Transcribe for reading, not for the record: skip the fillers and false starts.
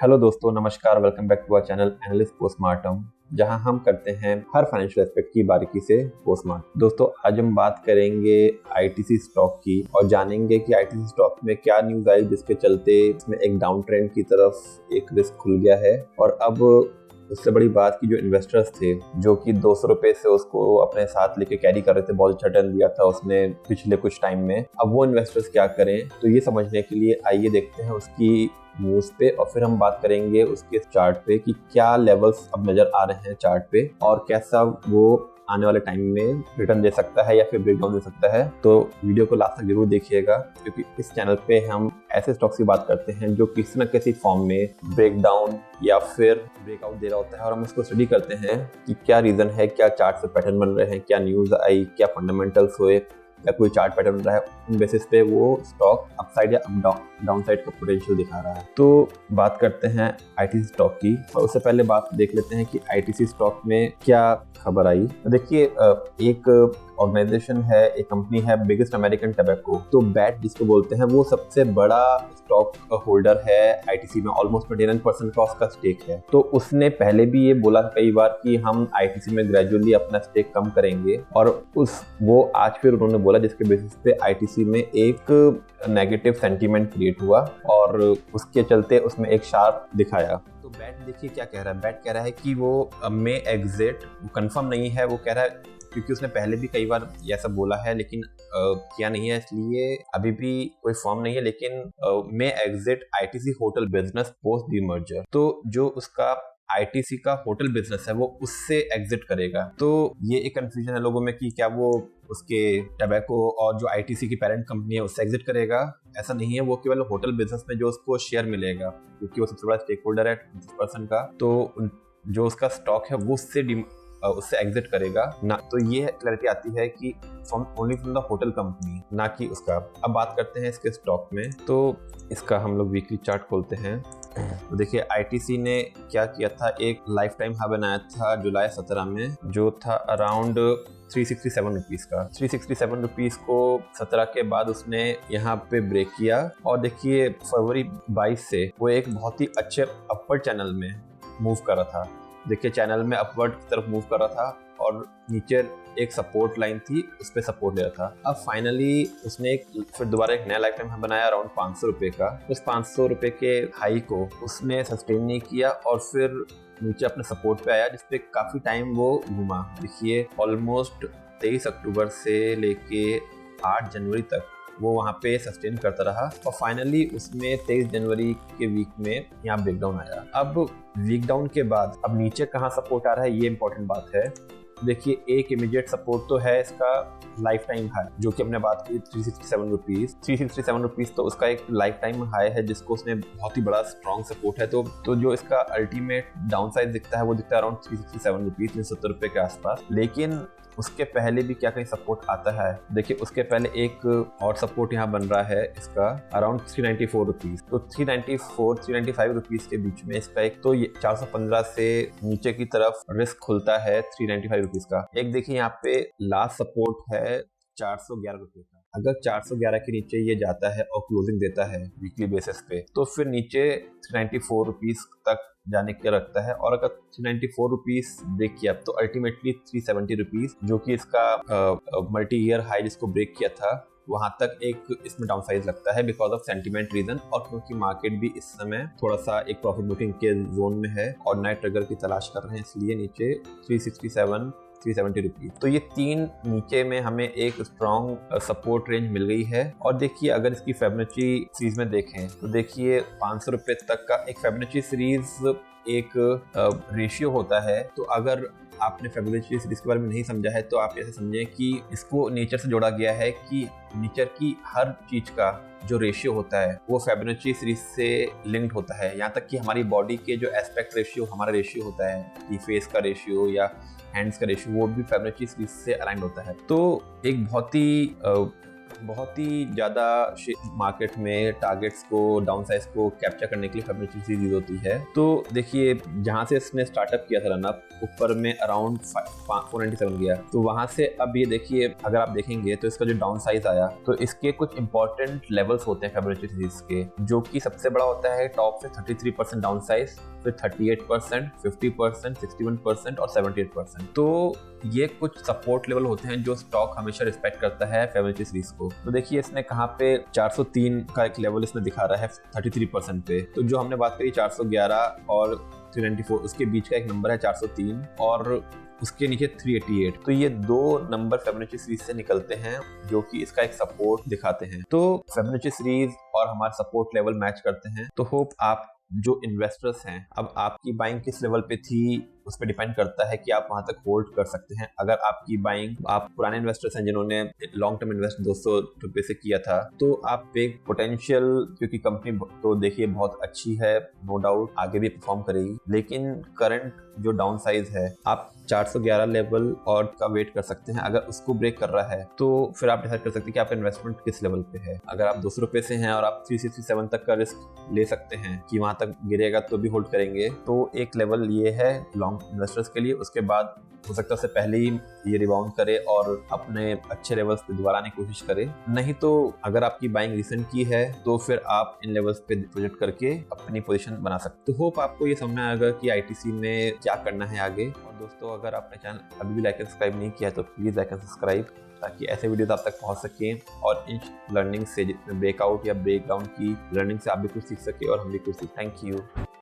Hello दोस्तों, नमस्कार। Welcome back to our channel analyst postmortem, जहां हम करते हैं हर फाइनेंशियल एस्पेक्ट की बारीकी से पोस्टमार्टम। दोस्तों, आज हम बात करेंगे आईटीसी स्टॉक की और जानेंगे कि आईटीसी स्टॉक में क्या न्यूज आई जिसके चलते इसमें एक डाउन ट्रेंड की तरफ एक रिस्क खुल गया है। और अब उससे बड़ी बात की जो इन्वेस्टर्स थे जो कि 200 रुपए से उसको अपने साथ लेके कैरी कर रहे थे, बहुत अच्छा टर्न दिया था उसने पिछले कुछ टाइम में, अब वो इन्वेस्टर्स क्या करें। तो ये समझने के लिए आइए देखते हैं उसकी न्यूज पे और फिर हम बात करेंगे उसके चार्ट पे कि क्या लेवल्स अब नजर आ रहे हैं चार्ट पे और कैसा वो आने वाले टाइम में रिटर्न दे सकता है या फिर ब्रेकडाउन दे सकता है। तो वीडियो को लास्ट तक जरूर देखिएगा, क्योंकि इस चैनल पे हम ऐसे स्टॉक्स की बात करते हैं जो किसी न किसी फॉर्म में ब्रेकडाउन या फिर ब्रेकआउट दे रहा होता है और हम उसको स्टडी करते हैं कि क्या रीजन है, क्या चार्ट से पैटर्न बन रहे हैं, क्या न्यूज आई, क्या फंडामेंटल्स हुए या कोई चार्ट पैटर्न बन रहा है। उन बेसिस पे वो स्टॉक अपसाइड या डाउन साइड का पोटेंशियल दिखा रहा है। तो बात करते हैं आईटीसी स्टॉक की, और उससे पहले बात देख लेते हैं कि आईटीसी स्टॉक में क्या खबर आई। तो देखिए, एक ऑर्गेनाइजेशन है, एक कंपनी है बिगेस्ट अमेरिकन टबैको, तो बैट जिसको बोलते हैं, वो सबसे बड़ा स्टॉक होल्डर है आईटीसी में। ऑलमोस्ट 29% का उसका स्टेक है। तो उसने पहले भी ये बोला कई बार कि हम आईटीसी में ग्रेजुअली अपना स्टेक कम करेंगे, और वो आज फिर उन्होंने बोला, जिसके बेसिस पे आईटीसी में एक नेगेटिव सेंटीमेंट क्रिएट हुआ और उसके चलते उसमें एक शार्प दिखाया। तो बैट देखिए क्या कह रहा है। बैट कह रहा है कि वो में एग्जिट कंफर्म नहीं है। वो कह रहा है क्योंकि उसने पहले भी कई बार ऐसा बोला है लेकिन किया नहीं है, इसलिए अभी भी कोई फॉर्म नहीं है, लेकिन में exit ITC hotel business post the merger. तो जो उसका आईटीसी का होटल बिजनेस है वो उससे एग्जिट करेगा। तो ये एक कंफ्यूजन है लोगों में कि क्या वो उसके टबैको और जो आईटीसी की पेरेंट कंपनी है उससे एग्जिट करेगा। ऐसा नहीं है, वो केवल होटल बिजनेस में जो उसको शेयर मिलेगा, क्योंकि वो सबसे बड़ा स्टेक होल्डर है 20% का, तो जो उसका स्टॉक है वो उससे एग्जिट करेगा ना। तो ये क्लैरिटी आती है कि only from the hotel company, ना कि उसका। अब बात करते हैं इसके स्टॉक में। तो इसका हम लोग वीकली चार्ट खोलते हैं। तो देखिए, आईटीसी ने क्या किया था, एक लाइफ टाइम हाई बनाया था जुलाई 17 में, जो था अराउंड 367 रुपीज का। 367 रुपीज को 17 के बाद उसने यहाँ पे ब्रेक किया, और देखिए फरवरी 22 से वो एक बहुत ही अच्छे अपवर्ड चैनल में मूव कर रहा था। देखिए, चैनल में अपवर्ड की तरफ मूव कर रहा था और नीचे एक सपोर्ट लाइन थी, उस पर सपोर्ट ले रहा था। अब फाइनली उसने फिर दोबारा एक नया लाइफ टाइम बनाया अराउंड 500 रुपए का। उस 500 रुपए के हाई को उसने सस्टेन नहीं किया और फिर नीचे अपने सपोर्ट पे आया, जिसपे काफी टाइम वो घूमा। देखिए, ऑलमोस्ट 23 अक्टूबर से लेके 8 जनवरी तक वो वहाँ पे सस्टेन करता रहा और फाइनली उसमें 23 जनवरी के वीक में यहाँ ब्रेकडाउन आया। अब वीक डाउन के बाद अब नीचे कहाँ सपोर्ट आ रहा है, ये इंपॉर्टेंट बात है। देखिए, एक इमीडिएट सपोर्ट तो है इसका लाइफ टाइम हाई, जो कि हमने बात की 367 रुपीज। 367 रुपीज तो उसका एक लाइफ टाइम हाई है, जिसको उसने बहुत ही बड़ा स्ट्रॉन्ग सपोर्ट है। तो जो इसका अल्टीमेट डाउन साइड दिखता है वो दिखता है अराउंड 367 रुपीज, 370 रुपए के आसपास। लेकिन उसके पहले भी क्या कहीं सपोर्ट आता है। देखिए, उसके पहले एक और सपोर्ट यहाँ बन रहा है इसका अराउंड 394 रुपीज। तो 395 रुपीज के बीच में इसका एक तो 415 से नीचे की तरफ रिस्क खुलता है 395 रुपीज का। एक देखिए यहाँ पे लास्ट सपोर्ट है 411 रुपए का। अगर 411 के नीचे ये जाता है और क्लोजिंग देता है वीकली बेसिस पे, तो फिर नीचे 394 रुपीज तक जाने के रखता है। और अगर 394 रुपीज ब्रेक किया तो अल्टीमेटली 370 रुपीज, जो कि इसका मल्टी ईयर हाई जिसको ब्रेक किया था, वहां तक एक इसमें डाउन साइज लगता है बिकॉज ऑफ सेंटीमेंट रीजन, और क्योंकि मार्केट भी इस समय थोड़ा सा एक प्रॉफिट बुकिंग के जोन में है और नए ट्रिगर की तलाश कर रहे हैं, इसलिए नीचे 367 370 रुपीज। तो ये तीन नीचे में हमें एक स्ट्रॉन्ग सपोर्ट रेंज मिल गई है। और देखिए, अगर इसकी फिबोनाची सीरीज में देखें तो देखिए 500 रुपए तक का एक फिबोनाची सीरीज एक रेशियो होता है। तो अगर आपने फिबोनाची सीरीज के बारे में नहीं समझा है तो आप ऐसे समझें कि इसको नेचर से जोड़ा गया है, कि नेचर की हर चीज का जो रेशियो होता है वो फिबोनाची सीरीज से लिंक्ड होता है। यहाँ तक कि हमारी बॉडी के जो एस्पेक्ट रेशियो हमारा रेशियो होता है, कि फेस का रेशियो या हैंड्स का रेशियो, वो भी फिबोनाची सीरीज से अलाइन होता है। तो एक बहुत ही बहुत ही ज़्यादा मार्केट में टारगेट्स को डाउन साइज को कैप्चर करने के लिए फिबोनाची सीरीज यूज होती है। तो देखिए जहाँ से इसने स्टार्टअप किया था रनअप ऊपर में अराउंड 497 गया, तो वहाँ से अब ये देखिए अगर आप देखेंगे तो इसका जो डाउन साइज आया तो इसके कुछ इंपॉर्टेंट लेवल्स होते हैं फिबोनाची सीरीज के, जो कि सबसे बड़ा होता है टॉप से 33% डाउन साइज, फिर 38%, 50%, 61% और 78%। तो ये कुछ सपोर्ट लेवल होते हैं जो स्टॉक हमेशा रिस्पेक्ट करता है फिबोनाची सीरीज को। तो देखिए इसने कहाँ पे 403 का एक लेवल इसमें दिखा रहा है 33% पे, तो जो हमने बात करी 411 और 394 उसके बीच का एक नंबर है 403 और उसके नीचे 388। तो ये दो नंबर फिबोनाची सीरीज से निकलते हैं जो कि इसका एक सपोर्ट दिखाते हैं। तो फिबोनाची सीरीज और हमारे सपोर्ट लेवल मैच करते हैं। तो होप आप जो इन्वेस्टर्स हैं, अब आपकी बाइंग किस लेवल पे थी उस पर डिपेंड करता है कि आप वहां तक होल्ड कर सकते हैं। अगर आपकी बाइंग, आप पुराने इन्वेस्टर्स हैं जिन्होंने लॉन्ग टर्म इन्वेस्ट 200 रुपए से किया था, तो आप एक पोटेंशियल, क्योंकि कंपनी तो देखिए बहुत अच्छी है, नो डाउट आगे भी परफॉर्म करेगी, लेकिन करंट जो डाउन साइज है आप 411 लेवल और का वेट कर सकते हैं। अगर उसको ब्रेक कर रहा है तो फिर आप डिसाइड कर सकते हैं कि आपका इन्वेस्टमेंट किस लेवल पे है। अगर आप 200 रुपए से हैं और आप 367 तक का रिस्क ले सकते हैं कि वहां तक गिरेगा तो भी होल्ड करेंगे, तो एक लेवल ये है लॉन्ग इन्वेस्टर्स के लिए। उसके बाद हो सकता है उससे पहले ही ये रिबाउंड करे और अपने अच्छे लेवल्स पे दोबारा आने की कोशिश करे। नहीं तो अगर आपकी बाइंग रिसेंट की है तो फिर आप इन लेवल्स पे प्रोजेक्ट करके अपनी पोजीशन बना सकते। तो होप आपको ये समझ में आएगा कि आईटीसी में क्या करना है आगे। और दोस्तों अगर आपने चैनल अभी भी लाइक एंड सब्सक्राइब नहीं किया तो प्लीज लाइक एंड सब्सक्राइब, ताकि ऐसे वीडियोस आप तक पहुंच सकें और इन लर्निंग से, जिसमें ब्रेकआउट या ब्रेकडाउन की लर्निंग से आप भी कुछ सीख सके और हम भी कुछ सीख। Thank you.